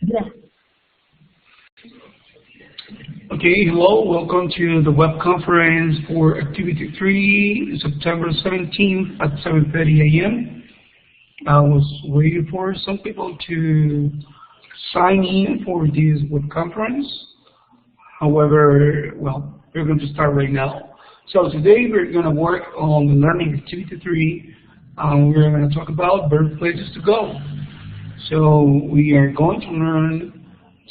Yes. Okay, hello, welcome to the web conference for Activity 3, September 17th at 7:30 a.m. I was waiting for some people to sign in for this web conference. However, well, we're going to start right now. So today we're going to work on the learning Activity 3, and we're going to talk about better places to go. So we are going to learn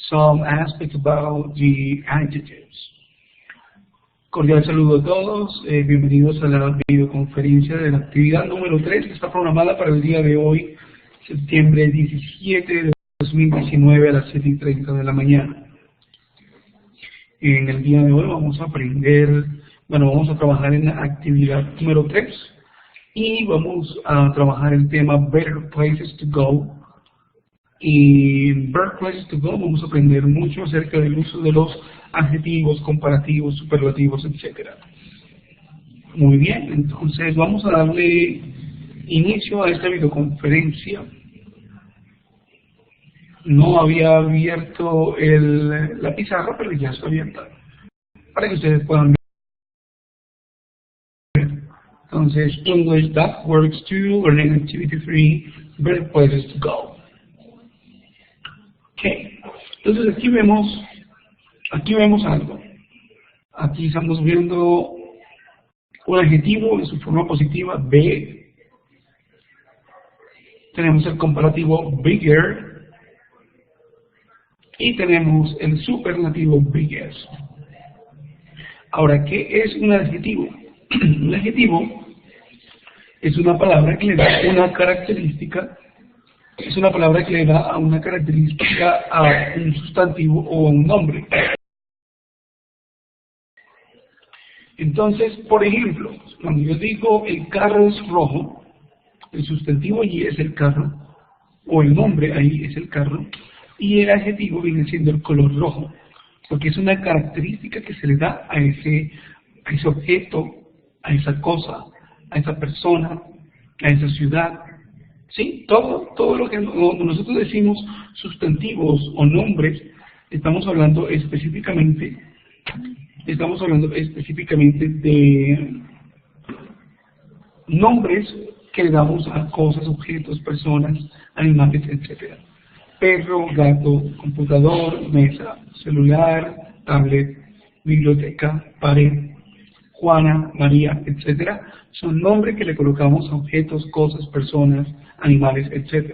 some aspects about the adjectives. Cordial saludo a todos, bienvenidos a la videoconferencia de la actividad número 3 que está programada para el día de hoy, septiembre 17 de 2019 a las 7:30 de la mañana. En el día de hoy vamos a aprender, vamos a trabajar en la actividad número 3 y vamos a trabajar el tema Better Places to Go. Y en Better Places to Go vamos a aprender mucho acerca del uso de los adjetivos, comparativos, superlativos, etc. Muy bien, entonces vamos a darle inicio a esta videoconferencia. No había abierto la pizarra, pero ya está abierta para que ustedes puedan ver. Entonces, English that works to learning activity 3, Better Places to Go. Okay. Entonces aquí vemos algo. Aquí estamos viendo un adjetivo en su forma positiva, be. Tenemos el comparativo bigger. Y tenemos el superlativo biggest. Ahora, ¿qué es un adjetivo? Un adjetivo es una palabra que le da una característica. Es una palabra que le da una característica a un sustantivo o a un nombre. Entonces, por ejemplo, cuando yo digo el carro es rojo, el sustantivo allí es el carro, o el nombre ahí es el carro, y el adjetivo viene siendo el color rojo, porque es una característica que se le da a ese objeto, a esa cosa, a esa persona, a esa ciudad. Sí, todo lo que nosotros decimos sustantivos o nombres, estamos hablando específicamente de nombres que le damos a cosas, objetos, personas, animales, etc. Perro, gato, computador, mesa, celular, tablet, biblioteca, pared, Juana, María, etc. Son nombres que le colocamos a objetos, cosas, personas, animales, etc.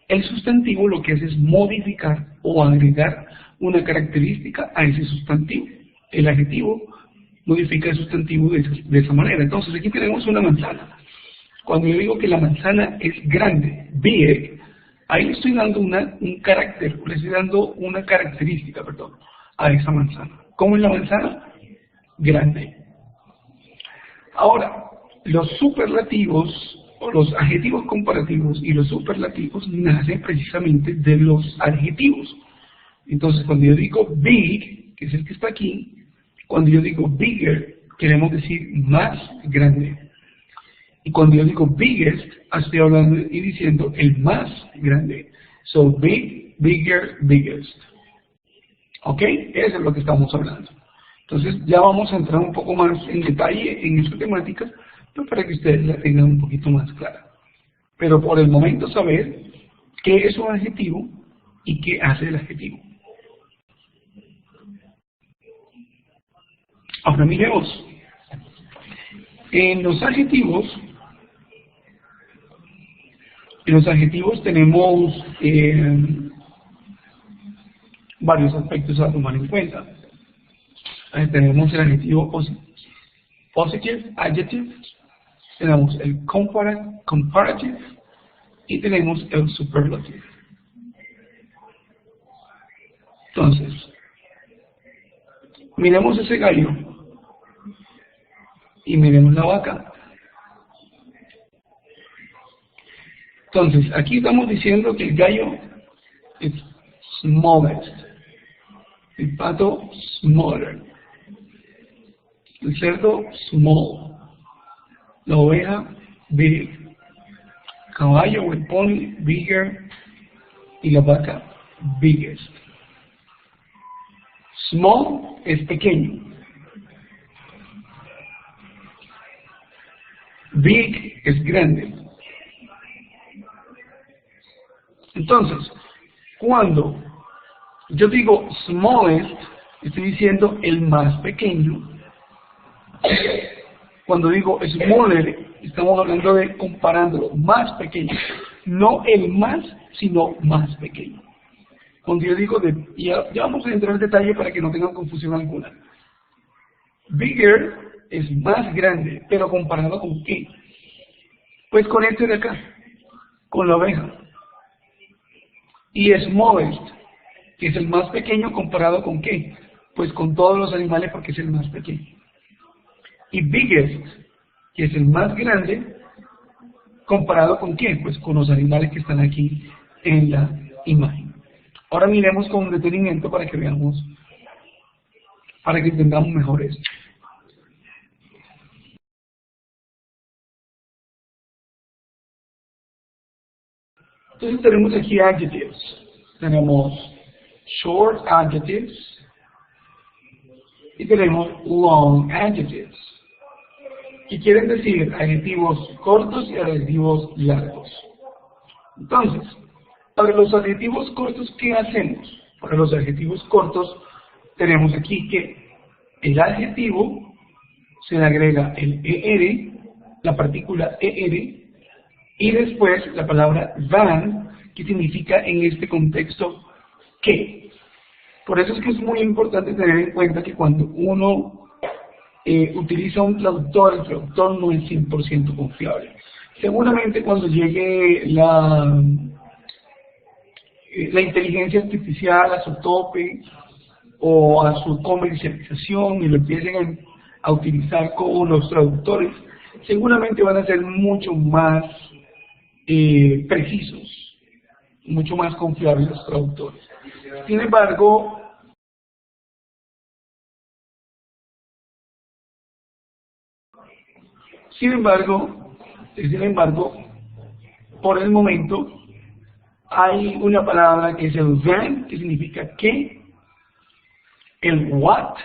El sustantivo lo que hace es modificar o agregar una característica a ese sustantivo. El adjetivo modifica el sustantivo de esa manera. Entonces aquí tenemos una manzana. Cuando yo digo que la manzana es grande, big, ahí le estoy dando un carácter, le estoy dando una característica, a esa manzana. ¿Cómo es la manzana? Grande. Ahora, los superlativos, o los adjetivos comparativos y los superlativos nacen precisamente de los adjetivos. Entonces, cuando yo digo big, que es el que está aquí, cuando yo digo bigger, queremos decir más grande. Y cuando yo digo biggest, estoy hablando y diciendo el más grande. So, big, bigger, biggest. ¿Ok? Eso es lo que estamos hablando. Entonces ya vamos a entrar un poco más en detalle en esta temática, pero para que ustedes la tengan un poquito más clara. Pero por el momento saber qué es un adjetivo y qué hace el adjetivo. Ahora miremos. En los adjetivos tenemos varios aspectos a tomar en cuenta. Tenemos el adjetivo positive, adjective, tenemos el comparative y tenemos el superlative. Entonces, miremos ese gallo y miremos la vaca. Entonces, aquí estamos diciendo que el gallo es smallest, el pato smaller, el cerdo small, la oveja big, caballo o el pony bigger y la vaca biggest. Small es pequeño. Big es grande. Entonces, cuando yo digo smallest, estoy diciendo el más pequeño. Cuando digo smaller, estamos hablando de comparándolo, más pequeño. No el más, sino más pequeño. Cuando yo digo, ya vamos a entrar en detalle para que no tengan confusión alguna. Bigger es más grande, pero comparado con qué? Pues con este de acá, con la oveja. Y smallest, que es el más pequeño, comparado con qué? Pues con todos los animales, porque es el más pequeño. Y biggest, que es el más grande, comparado con qué? Pues con los animales que están aquí en la imagen. Ahora miremos con detenimiento para que veamos, para que entendamos mejor esto. Entonces tenemos aquí adjectives. Tenemos short adjectives y tenemos long adjectives, que quieren decir adjetivos cortos y adjetivos largos. Entonces, para los adjetivos cortos, ¿qué hacemos? Para los adjetivos cortos tenemos aquí que el adjetivo se le agrega el ER, la partícula ER, y después la palabra than, que significa en este contexto que. Por eso es que es muy importante tener en cuenta que cuando uno utiliza un traductor, el traductor no es 100% confiable. Seguramente cuando llegue la inteligencia artificial a su tope o a su comercialización y lo empiecen a utilizar como los traductores, seguramente van a ser mucho más precisos, mucho más confiables los traductores. Sin embargo, por el momento, hay una palabra que es el than, que significa que, el what,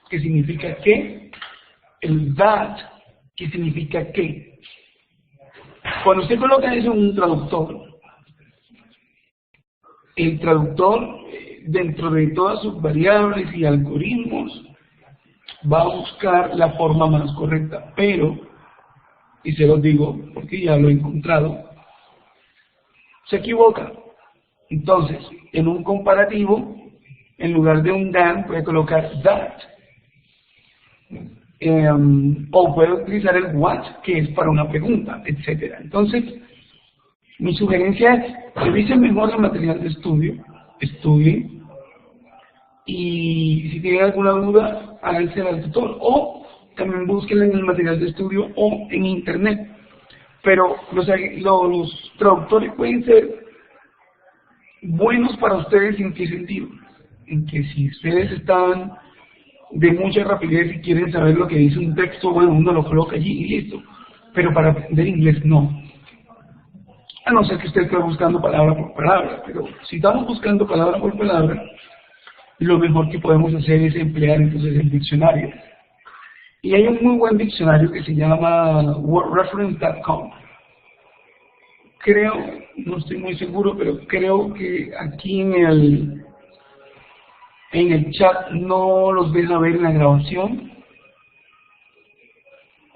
que significa que, el that, que significa que. Cuando usted coloca eso en un traductor, el traductor, dentro de todas sus variables y algoritmos, va a buscar la forma más correcta, pero, y se los digo porque ya lo he encontrado, se equivoca. Entonces, en un comparativo, en lugar de un than, puede colocar that. O puede utilizar el what, que es para una pregunta, etc. Entonces, mi sugerencia es, revisen mejor el material de estudio, estudien, y si tienen alguna duda, háganse al tutor, o también busquen en el material de estudio o en internet. Pero los traductores pueden ser buenos para ustedes, ¿en qué sentido? En que si ustedes están de mucha rapidez y quieren saber lo que dice un texto, bueno, uno lo coloca allí y listo. Pero para aprender inglés no. A no ser que usted esté buscando palabra por palabra, pero si estamos buscando palabra por palabra, lo mejor que podemos hacer es emplear entonces el diccionario. Y hay un muy buen diccionario que se llama wordreference.com. Creo, no estoy muy seguro, pero creo que aquí en el chat no los deja ver en la grabación.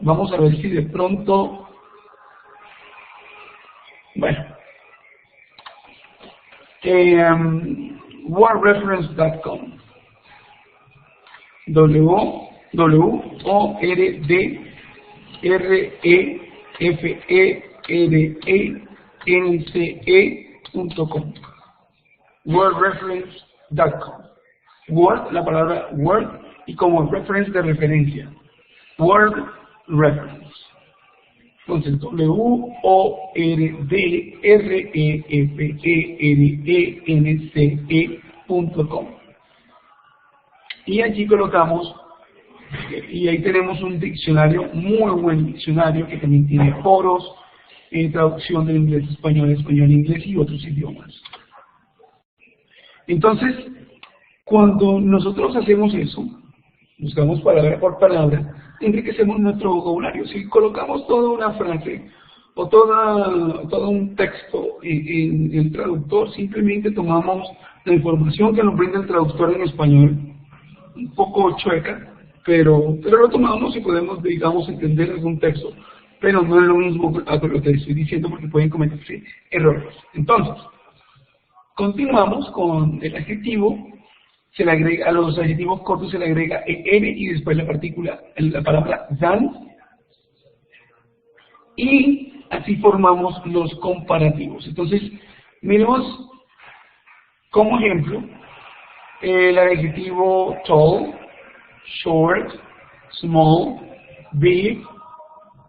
Vamos a ver si de pronto... Bueno. Wordreference.com. wordreference.com. Wordreference.com. Word, la palabra word, y como reference de referencia. Word reference. Entonces, wordreference.com. Y allí colocamos, y ahí tenemos un diccionario, muy buen diccionario, que también tiene foros, traducción del inglés a español, español a inglés y otros idiomas. Entonces, cuando nosotros hacemos eso, buscamos palabra por palabra, enriquecemos nuestro vocabulario. Si colocamos toda una frase o todo un texto en el traductor, simplemente tomamos la información que nos brinda el traductor en español, un poco chueca, pero lo tomamos y podemos, digamos, entender algún texto, pero no es lo mismo a lo que estoy diciendo porque pueden cometerse errores. Entonces, continuamos con el adjetivo. Se le agrega, a los adjetivos cortos se le agrega ER y después la partícula, la palabra than. Y así formamos los comparativos. Entonces, miremos como ejemplo el adjetivo tall, short, small, big,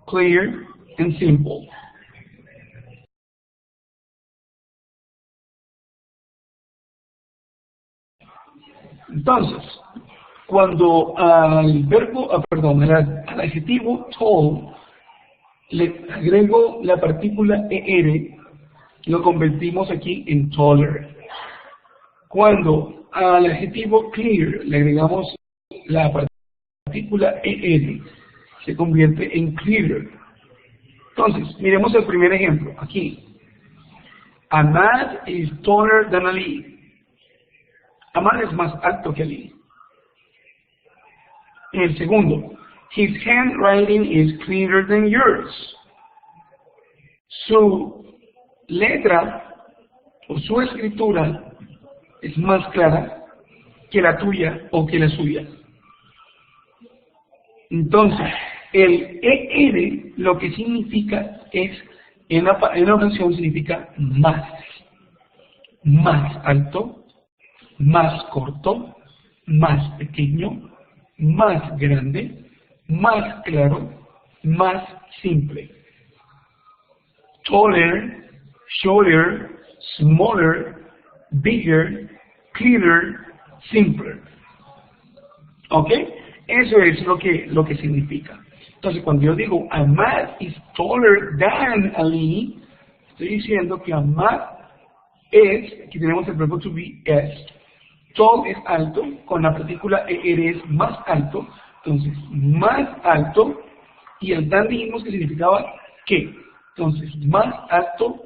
clear, and simple. Entonces, cuando al verbo, al adjetivo tall le agrego la partícula ER, lo convertimos aquí en taller. Cuando al adjetivo clear le agregamos la partícula ER, se convierte en clearer. Entonces, miremos el primer ejemplo, aquí. Ahmad is taller than Ali. Ahmad es más alto que Ali. El segundo, his handwriting is clearer than yours. Su letra o su escritura es más clara que la tuya o que la suya. Entonces, el ER lo que significa es, en la oración significa más alto, más corto, más pequeño, más grande, más claro, más simple. Taller, shorter, smaller, bigger, clearer, simpler. ¿Ok? Eso es lo que significa. Entonces, cuando yo digo Ahmad is taller than Ali, estoy diciendo que Ahmad es, aquí tenemos el verbo to be, es. Tall es alto, con la partícula ER es más alto, entonces más alto, y el than dijimos que significaba que, entonces más alto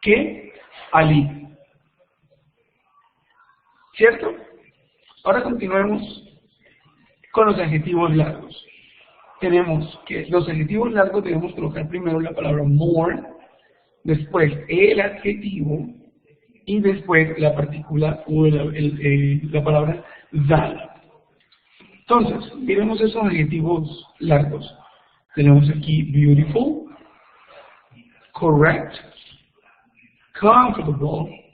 que Ali. ¿Cierto? Ahora continuemos con los adjetivos largos. Tenemos que los adjetivos largos debemos colocar primero la palabra more, después el adjetivo, y después la partícula o la palabra than. Entonces, miremos esos adjetivos largos. Tenemos aquí beautiful, correct, comfortable,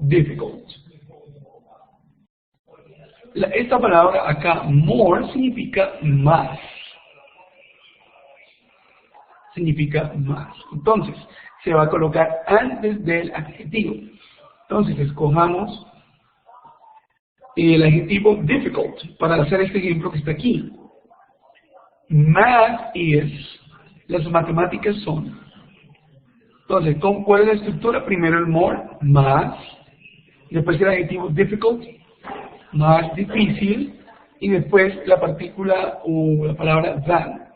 difficult. Esta palabra acá, more, significa más. Significa más. Entonces, se va a colocar antes del adjetivo. Entonces, escojamos el adjetivo difficult para hacer este ejemplo que está aquí. Math is, las matemáticas son. Entonces, ¿cuál es la estructura? Primero el more, más. Después el adjetivo difficult, más difícil. Y después la partícula o la palabra than,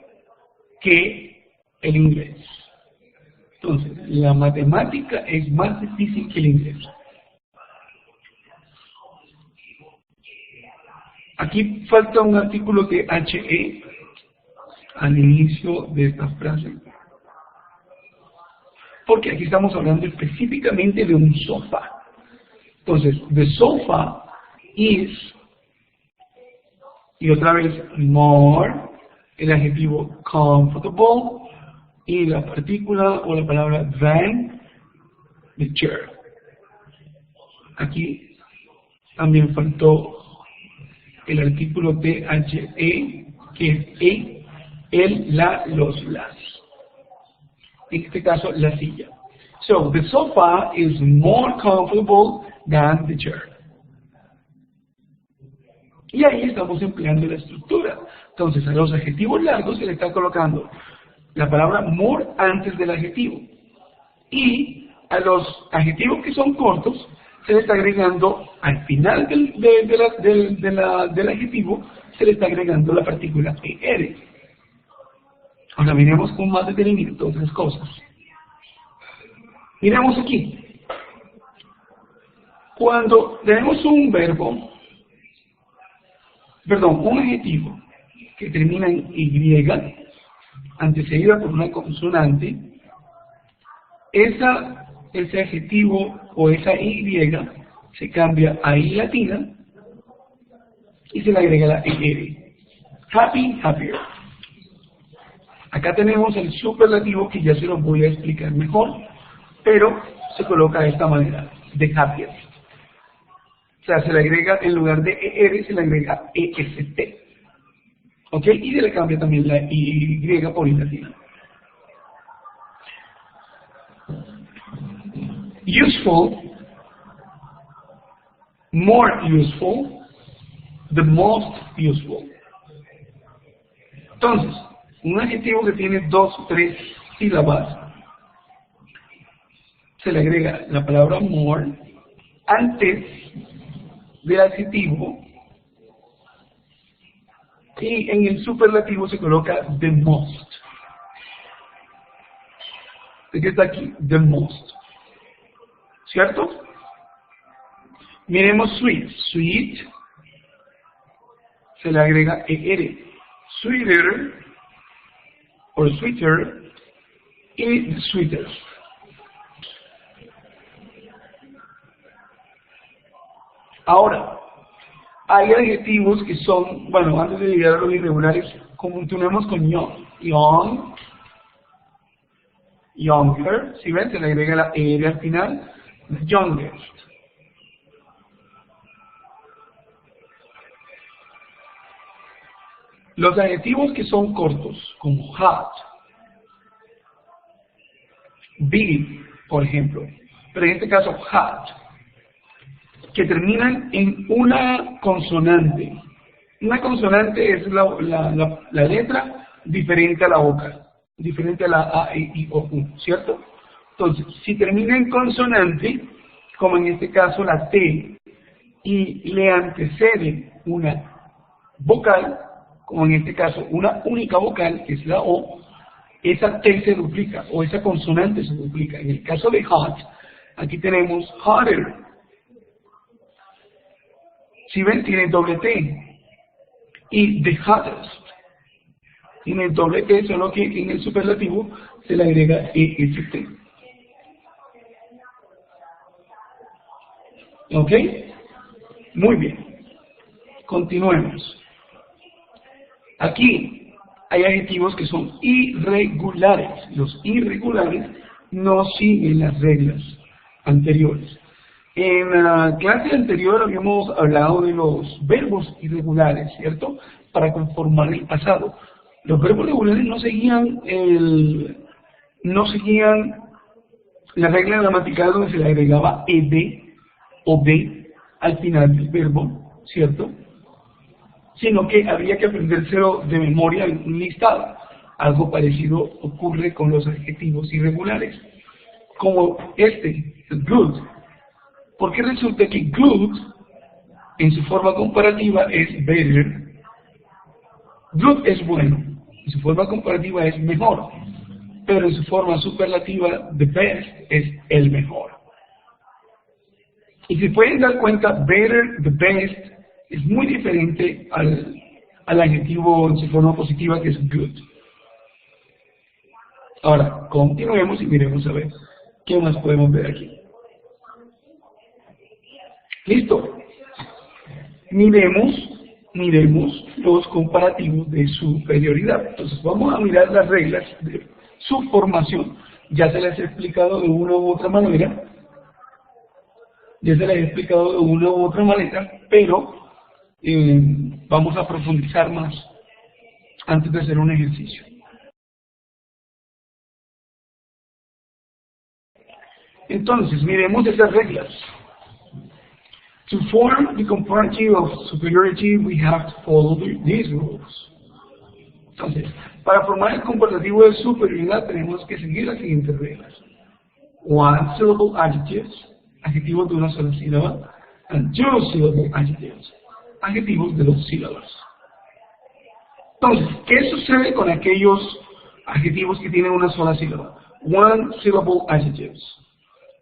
que el inglés. Entonces, la matemática es más difícil que el inglés. Aquí falta un artículo de HE al inicio de esta frase. Porque aquí estamos hablando específicamente de un sofá. Entonces, the sofa is, y otra vez more, el adjetivo comfortable, y la partícula o la palabra than, the chair. Aquí también faltó el artículo THE, que es el, la, los, las. En este caso, la silla. So, the sofa is more comfortable than the chair. Y ahí estamos empleando la estructura. Entonces, a los adjetivos largos se le está colocando la palabra more antes del adjetivo. Y a los adjetivos que son cortos se le está agregando al final del adjetivo, se le está agregando la partícula er. Ahora miremos con más detenimiento otras cosas. Miremos aquí. Cuando tenemos un verbo, perdón, un adjetivo que termina en y, antecedida por una consonante, ese adjetivo o esa y se cambia a i latina y se le agrega la er. Happy, happier. Acá tenemos el superlativo que ya se los voy a explicar mejor, pero se coloca de esta manera, de happier. O sea, se le agrega, en lugar de er, se le agrega est. ¿Ok? Y se le cambia también la y por i latina. Useful, more useful, the most useful. Entonces, un adjetivo que tiene 2 o 3 sílabas, se le agrega la palabra more antes del adjetivo y en el superlativo se coloca the most. ¿De qué está aquí? The most. ¿Cierto? Miremos sweet. Sweet se le agrega er. Sweeter o sweeter y sweeter. Ahora, hay adjetivos que son, bueno, antes de llegar a los irregulares, continuemos con young. Young, younger, ¿sí ven? Se le agrega la er al final. Youngest. Los adjetivos que son cortos, como hot, big, por ejemplo, pero en este caso hot, que terminan en una consonante. Una consonante es la letra diferente a la vocal, diferente a la A, E, I, O, U, ¿cierto? Entonces, si termina en consonante, como en este caso la T, y le antecede una vocal, como en este caso una única vocal, que es la O, esa T se duplica, o esa consonante se duplica. En el caso de hot, aquí tenemos hotter. Si ven, tiene doble T. Y the hottest tiene doble T, solo que en el superlativo se le agrega EST. ¿Ok? Muy bien. Continuemos. Aquí hay adjetivos que son irregulares. Los irregulares no siguen las reglas anteriores. En la clase anterior habíamos hablado de los verbos irregulares, ¿cierto? Para conformar el pasado. Los verbos regulares no seguían la regla gramatical donde se le agregaba ed o de al final del verbo, ¿cierto? Sino que había que aprendérselo de memoria en un listado. Algo parecido ocurre con los adjetivos irregulares, como good. Porque resulta que good, en su forma comparativa, es better. Good es bueno, en su forma comparativa es mejor, pero en su forma superlativa, the best es el mejor. Y si pueden dar cuenta, better, the best, es muy diferente al adjetivo en su forma positiva, que es good. Ahora, continuemos y miremos a ver qué más podemos ver aquí. Listo. Miremos los comparativos de superioridad. Entonces vamos a mirar las reglas de su formación. Ya se las he explicado de una u otra manera. Pero vamos a profundizar más antes de hacer un ejercicio. Entonces, miremos esas reglas. To form the comparative of superiority, we have to follow these rules. Entonces, para formar el comparativo de superioridad tenemos que seguir las siguientes reglas. One syllable adjectives, adjetivos de una sola sílaba, and two-syllable adjectives, adjetivos de 2 sílabas. Entonces, ¿qué sucede con aquellos adjetivos que tienen una sola sílaba? One-syllable adjectives.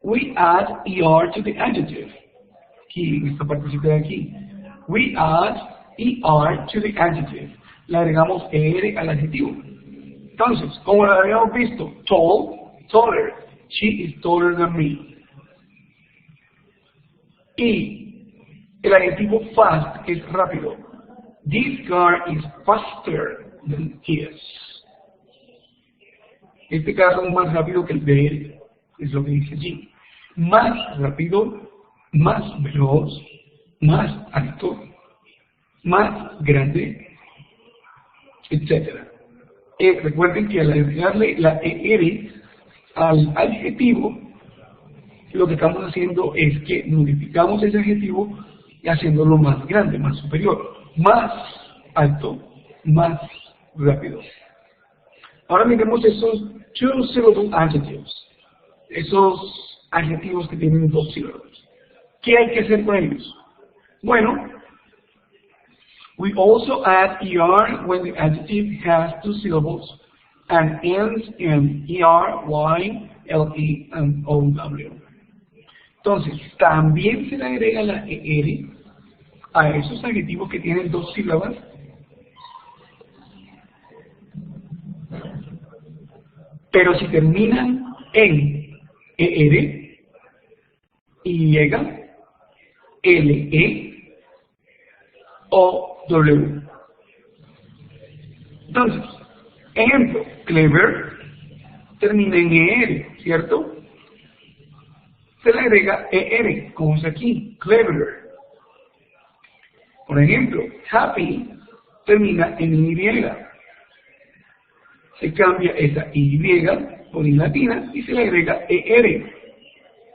We add ER to the adjective. Aquí, en esta partecita de aquí. We add ER to the adjective. Le agregamos ER al adjetivo. Entonces, como lo habíamos visto, tall, taller. She is taller than me. Y el adjetivo fast es rápido. This car is faster than his. Este carro es más rápido que el de él, es lo que dice allí. Más rápido, más veloz, más alto, más grande, etc. Recuerden que al agregarle la ER al adjetivo, lo que estamos haciendo es que modificamos ese adjetivo y haciéndolo más grande, más superior, más alto, más rápido. Ahora miremos esos two-syllable adjectives, esos adjetivos que tienen 2 sílabas. ¿Qué hay que hacer con ellos? Bueno, we also add ER when the adjective has 2 syllables and ends in ER, Y, LE, and OW. Entonces, también se le agrega la ER a esos adjetivos que tienen 2 sílabas, pero si terminan en ER, Y, LE o W. Entonces, ejemplo, clever termina en ER, ¿cierto? Se le agrega ER, como es aquí, clever. Por ejemplo, happy termina en Y. Se cambia esa Y por I latina y se le agrega ER.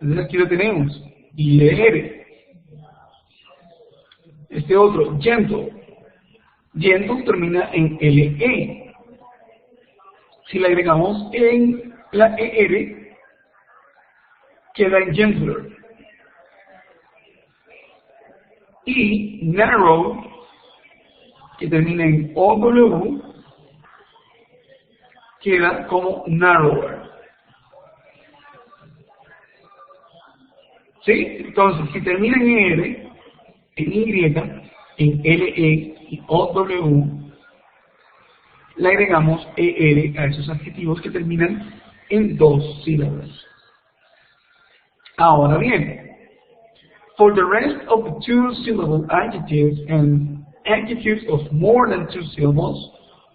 Entonces aquí lo tenemos, IR. Este otro, gentle. Gentle termina en LE. Si le agregamos en la ER, queda en gentler. Y narrow, que termina en OW, queda como narrower. ¿Sí? Entonces, si termina en ER, en Y, en LE y OW, le agregamos ER a esos adjetivos que terminan en 2 sílabas. Ahora bien, for the rest of the 2-syllable adjectives and adjectives of more than 2 syllables,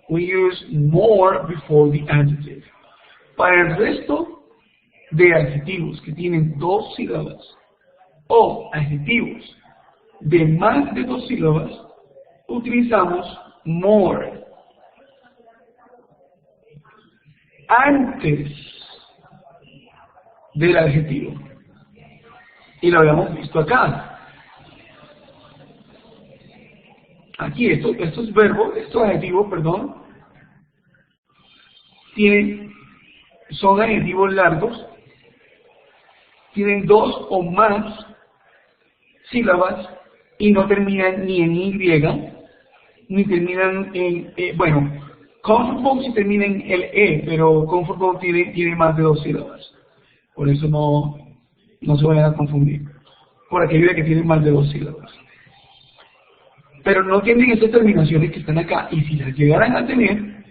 we use more before the adjective. Para el resto de adjetivos que tienen 2 sílabas o adjetivos de más de 2 sílabas, utilizamos more antes del adjetivo. Y lo habíamos visto acá. Aquí estos verbos, estos adjetivos, perdón, son adjetivos largos, tienen 2 o más sílabas y no terminan ni en Y, ni terminan en, bueno, comfortable sí termina en el E, pero comfortable tiene más de 2 sílabas. Por eso no se vayan a confundir, por aquello de que tienen más de 2 sílabas. Pero no tienen estas terminaciones que están acá, y si las llegaran a tener,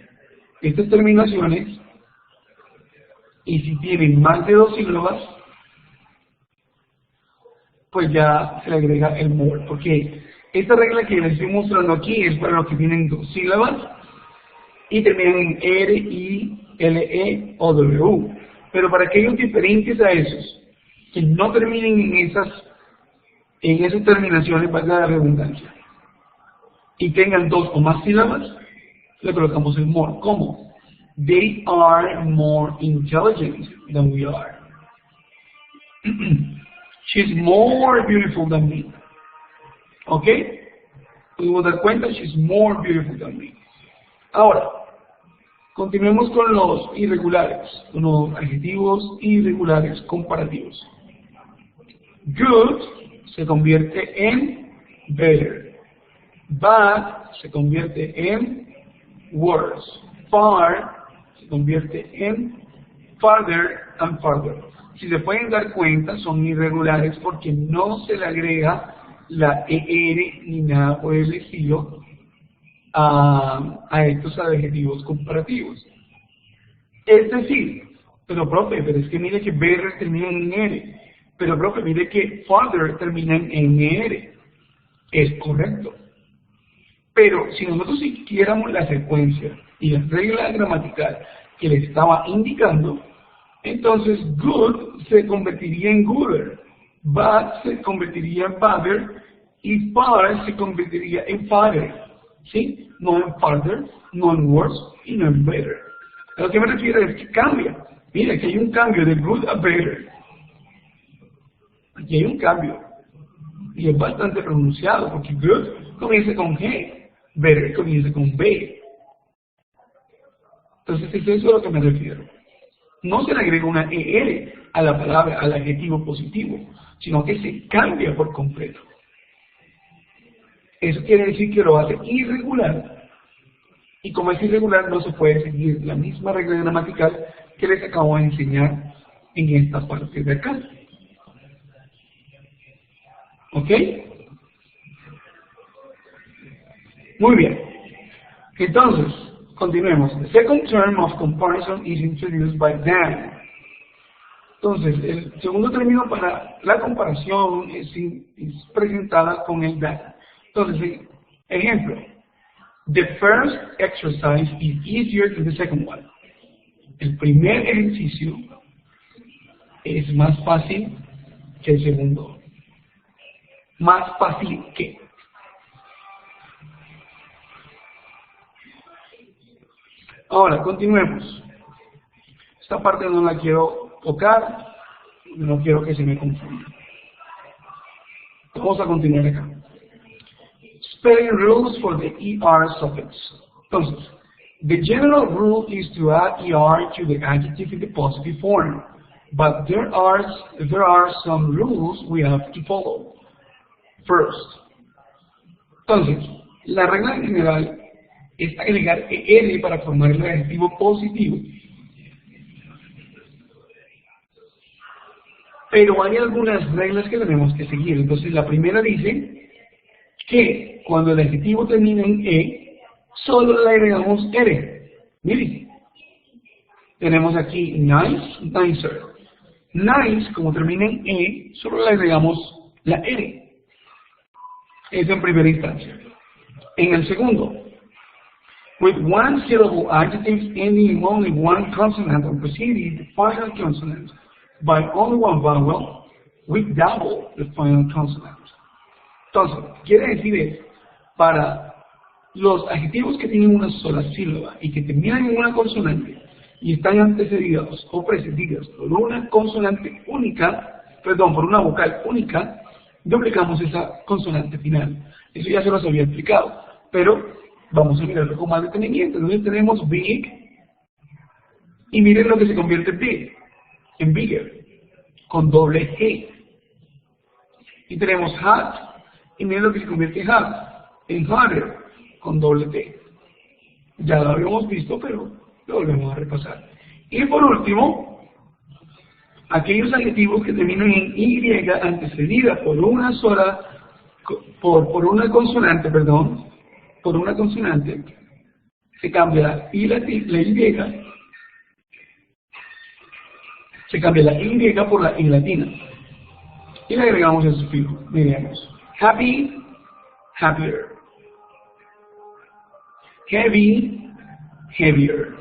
estas terminaciones, y si tienen más de 2 sílabas, pues ya se le agrega el more, porque esta regla que les estoy mostrando aquí es para los que tienen 2 sílabas, y terminan en R, I, L, E o W. Pero para aquellos diferentes a esos, que no terminen en esas terminaciones, valga la redundancia, y tengan 2 o más sílabas, le colocamos el more. ¿Cómo? They are more intelligent than we are. She's more beautiful than me. ¿Ok? Podemos dar cuenta, she's more beautiful than me. Ahora, continuemos con los irregulares, con los adjetivos irregulares comparativos. Good se convierte en better. Bad se convierte en worse. Far se convierte en farther and farther. Si se pueden dar cuenta, son irregulares porque no se le agrega la ER ni nada por el estilo a estos adjetivos comparativos. Es decir, pero profe, pero es que mire que better termina en R. Pero profe, mire que farther termina en R. Es correcto. Pero si nosotros siguiéramos la secuencia y la regla gramatical que le estaba indicando, entonces good se convertiría en gooder, bad se convertiría en badder y far se convertiría en farther, ¿sí? No en farther, no en worse y no en better. A lo que me refiero es que cambia. Mira, que hay un cambio de good a better. Aquí hay un cambio. Y es bastante pronunciado porque good comienza con G, better comienza con B. Entonces, eso es a lo que me refiero. No se le agrega una ER a la palabra, al adjetivo positivo, sino que se cambia por completo. Eso quiere decir que lo hace irregular. Y como es irregular, no se puede seguir la misma regla gramatical que les acabo de enseñar en esta parte de acá. ¿Ok? Muy bien. Entonces, continuemos. The second term of comparison is introduced by Dan. Entonces, el segundo término para la comparación es presentada con el Dan. Entonces, ejemplo. The first exercise is easier than the second one. El primer ejercicio es más fácil que el segundo. Más fácil que. Ahora, continuemos. Esta parte no la quiero tocar, no quiero que se me confunda. Vamos a continuar acá. Spelling rules for the ER suffix. Entonces, the general rule is to add ER to the adjective in the positive form, but there are some rules we have to follow. First, entonces, la regla general es agregar ER para formar el adjetivo positivo. Pero hay algunas reglas que tenemos que seguir. Entonces, la primera dice que cuando el adjetivo termina en E, solo le agregamos R. Miren, tenemos aquí nice, nicer. Nice, como termina en E, solo le agregamos la R. Eso en primera instancia. En el segundo, with one syllable adjectives ending in only one consonant and preceding the final consonant by only one vowel, we double the final consonant. Entonces, quiere decir es, para los adjetivos que tienen una sola sílaba y que terminan en una consonante y están antecedidos o precedidos por una consonante única, perdón, por una vocal única, duplicamos esa consonante final. Eso ya se los había explicado, pero vamos a mirarlo con más detenimiento. Entonces tenemos big, y miren lo que se convierte en big, en bigger, con doble G. Y tenemos hot, y miren lo que se convierte en hot, en hotter, con doble T. Ya lo habíamos visto, pero lo volvemos a repasar. Y por último, aquellos adjetivos que terminan en Y antecedida por una sola, por una consonante, perdón, por una consonante, se cambia la Y, se cambia la Y por la I latina. Y le agregamos el sufijo, miremos. Happy, happier. Heavy, heavier.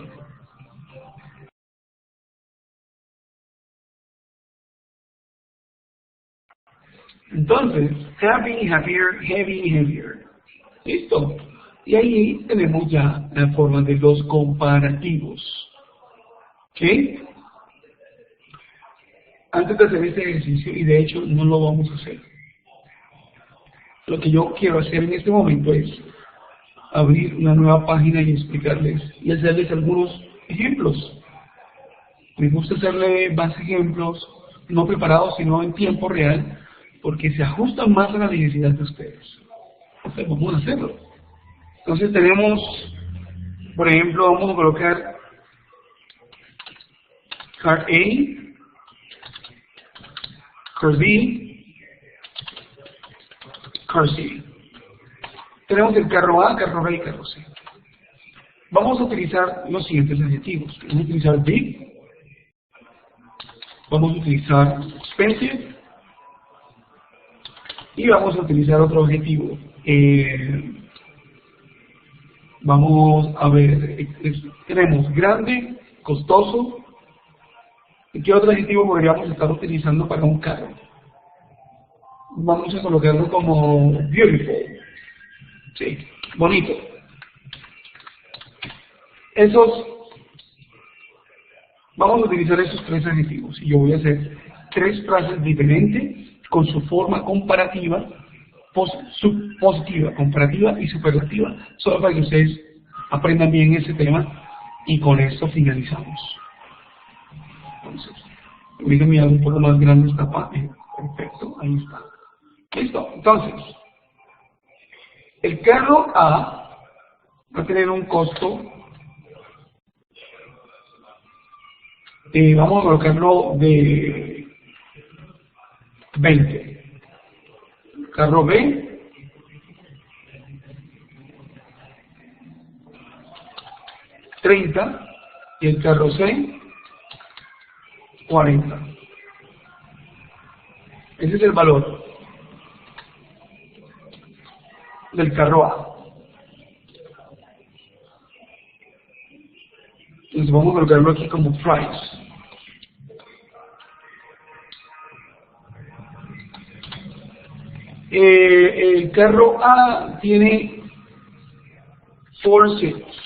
Entonces, happy, happier, heavy, heavier. ¿Listo? Y ahí tenemos ya la forma de los comparativos. ¿Ok? Antes de hacer este ejercicio, y de hecho no lo vamos a hacer, lo que yo quiero hacer en este momento es abrir una nueva página y explicarles y hacerles algunos ejemplos. Me gusta hacerle más ejemplos, no preparados, sino en tiempo real, porque se ajusta más a la necesidad de ustedes. Entonces vamos a hacerlo. Entonces tenemos, por ejemplo, vamos a colocar car A, car B, car C. Tenemos el carro A, carro B y carro C. Vamos a utilizar los siguientes adjetivos. Vamos a utilizar big, vamos a utilizar expensive y vamos a utilizar otro adjetivo. Vamos a ver, tenemos grande, costoso. ¿Y qué otro adjetivo podríamos estar utilizando para un carro? Vamos a colocarlo como beautiful. Sí, bonito. Vamos a utilizar esos tres adjetivos y yo voy a hacer tres frases diferentes con su forma comparativa, positiva, comparativa y superlativa, solo para que ustedes aprendan bien ese tema y con esto finalizamos. Entonces, ahorita mirar un poco más grande esta parte. Perfecto, ahí está. Listo, entonces, el carro A va a tener un costo, vamos a colocarlo de 20. Carro B, 30, y el carro C, 40. Ese es el valor del carro A. Entonces vamos a colocarlo aquí como price. El carro A tiene 4 seats,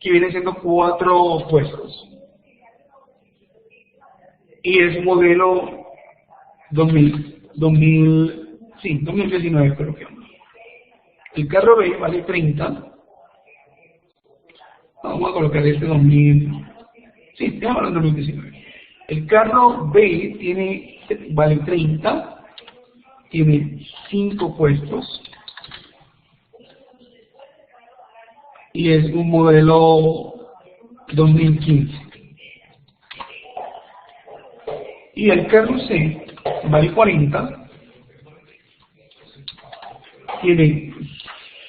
que viene siendo 4 puestos. Y es modelo 2019 creo que. El carro B vale 30. Vamos a colocar este 2000. Sí, estamos hablando de 2019. El carro B vale 30. Tiene 5 puestos. Y es un modelo 2015. Y el carro C vale 40. Tiene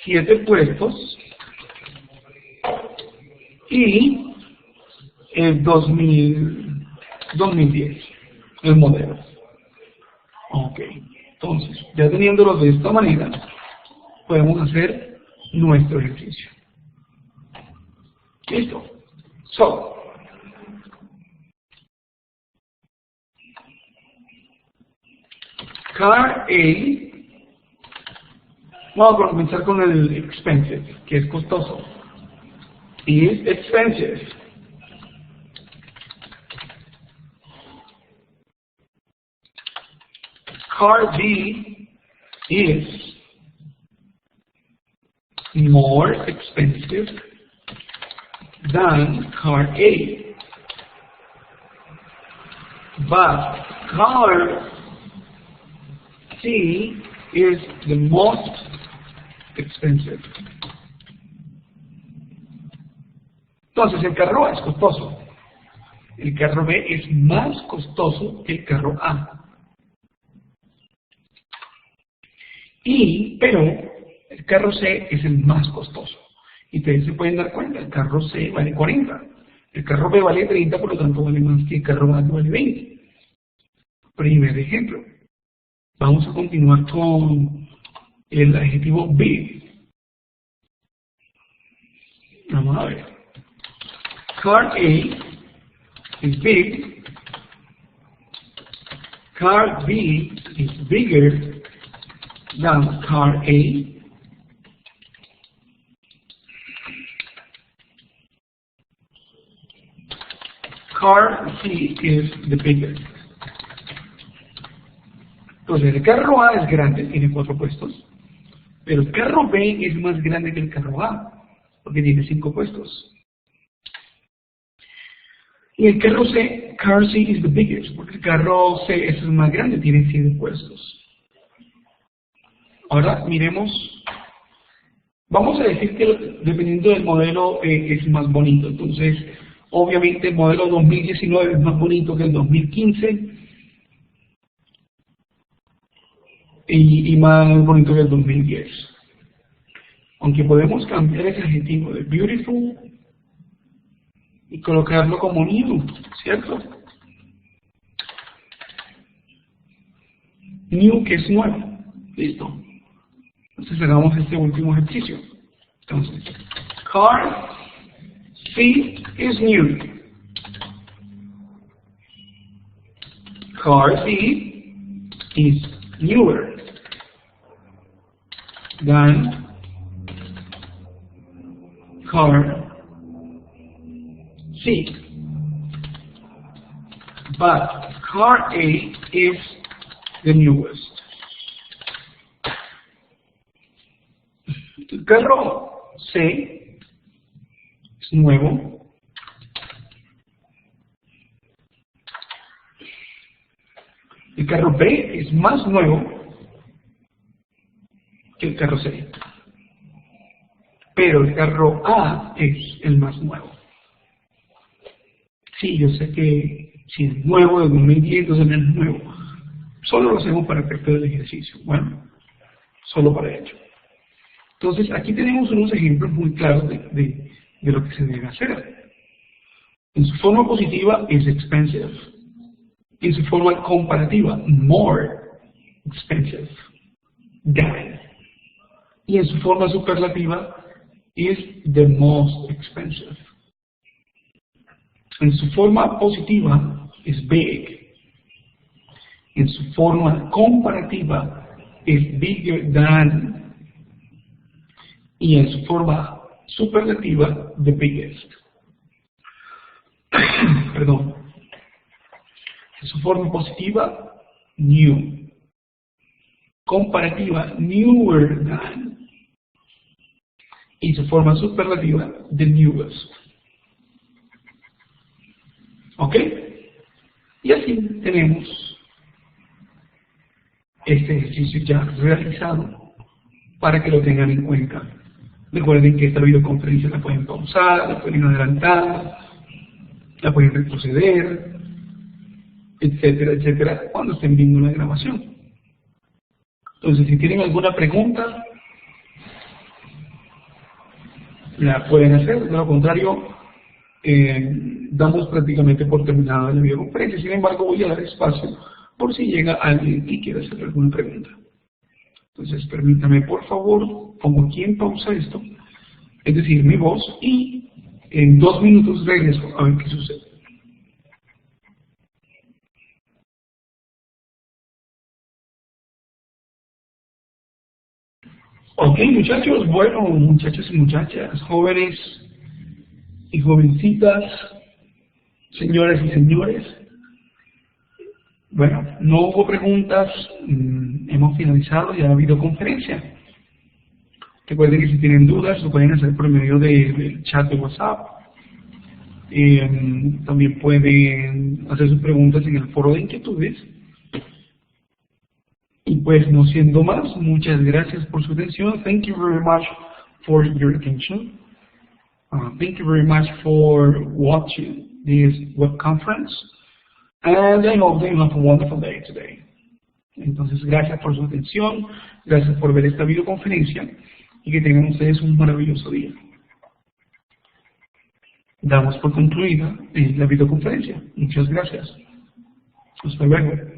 7 puestos. Y el 2010, el modelo. Ok, entonces, ya teniéndolo de esta manera, podemos hacer nuestro ejercicio. Listo. So, car A, vamos a comenzar con el expensive, que es costoso. Is expensive. Car B is more expensive than car A. But car C is the most expensive. Entonces el carro A es costoso. El carro B es más costoso que el carro A. Pero el carro C es el más costoso. Y ustedes se pueden dar cuenta, el carro C vale 40. El carro B vale 30, por lo tanto vale más que el carro A, que vale 20. Primer ejemplo. Vamos a continuar con el adjetivo big. Vamos a ver. Car A is big. Car B is bigger than car A. Car C is the biggest. Entonces el carro A es grande, tiene 4 puestos, pero el carro B es más grande que el carro A, porque tiene 5 puestos. Y el carro C, car C is the biggest, porque el carro C es el más grande, tiene 7 puestos. Ahora miremos, vamos a decir que dependiendo del modelo es más bonito. Entonces, obviamente el modelo 2019 es más bonito que el 2015 y más bonito que el 2010. Aunque podemos cambiar ese adjetivo de beautiful y colocarlo como new, ¿cierto? New, que es nuevo. Listo. Entonces hagamos este último ejercicio. Entonces, car C is new. Car C is newer than car C. But car A is the newest. El carro C es nuevo. El carro B es más nuevo que el carro C. Pero el carro A es el más nuevo. Sí, yo sé que si es nuevo de 2010, entonces no es nuevo. Solo lo hacemos para efecto del ejercicio. Bueno, solo para ello. Entonces, aquí tenemos unos ejemplos muy claros de lo que se debe hacer. En su forma positiva es expensive. En su forma comparativa, more expensive than. Y en su forma superlativa, is the most expensive. En su forma positiva, es big. En su forma comparativa, es bigger than. Y en su forma superlativa, the biggest. Perdón. En su forma positiva, new. Comparativa, newer than. Y su forma superlativa, the newest. ¿Ok? Y así tenemos este ejercicio ya realizado para que lo tengan en cuenta. Recuerden que esta videoconferencia la pueden pausar, la pueden adelantar, la pueden retroceder, etcétera, etcétera, cuando estén viendo la grabación. Entonces, si tienen alguna pregunta, la pueden hacer. De lo contrario, damos prácticamente por terminada la videoconferencia. Sin embargo, voy a dar espacio por si llega alguien y quiere hacer alguna pregunta. Entonces, permítame, por favor, pongo aquí en pausa esto, es decir, mi voz, y en 2 minutos regreso a ver qué sucede. Ok, muchachos, bueno, muchachos y muchachas, jóvenes y jovencitas, señoras y señores, bueno, no hubo preguntas, hemos finalizado ya la videoconferencia. Recuerden que si tienen dudas lo pueden hacer por medio del chat de WhatsApp. También pueden hacer sus preguntas en el foro de inquietudes. Y pues no siendo más, muchas gracias por su atención. Thank you very much for your attention. Thank you very much for watching this web conference. And I hope that you have a wonderful day today. Entonces, gracias por su atención, gracias por ver esta videoconferencia y que tengan ustedes un maravilloso día. Damos por concluida la videoconferencia. Muchas gracias. Hasta luego.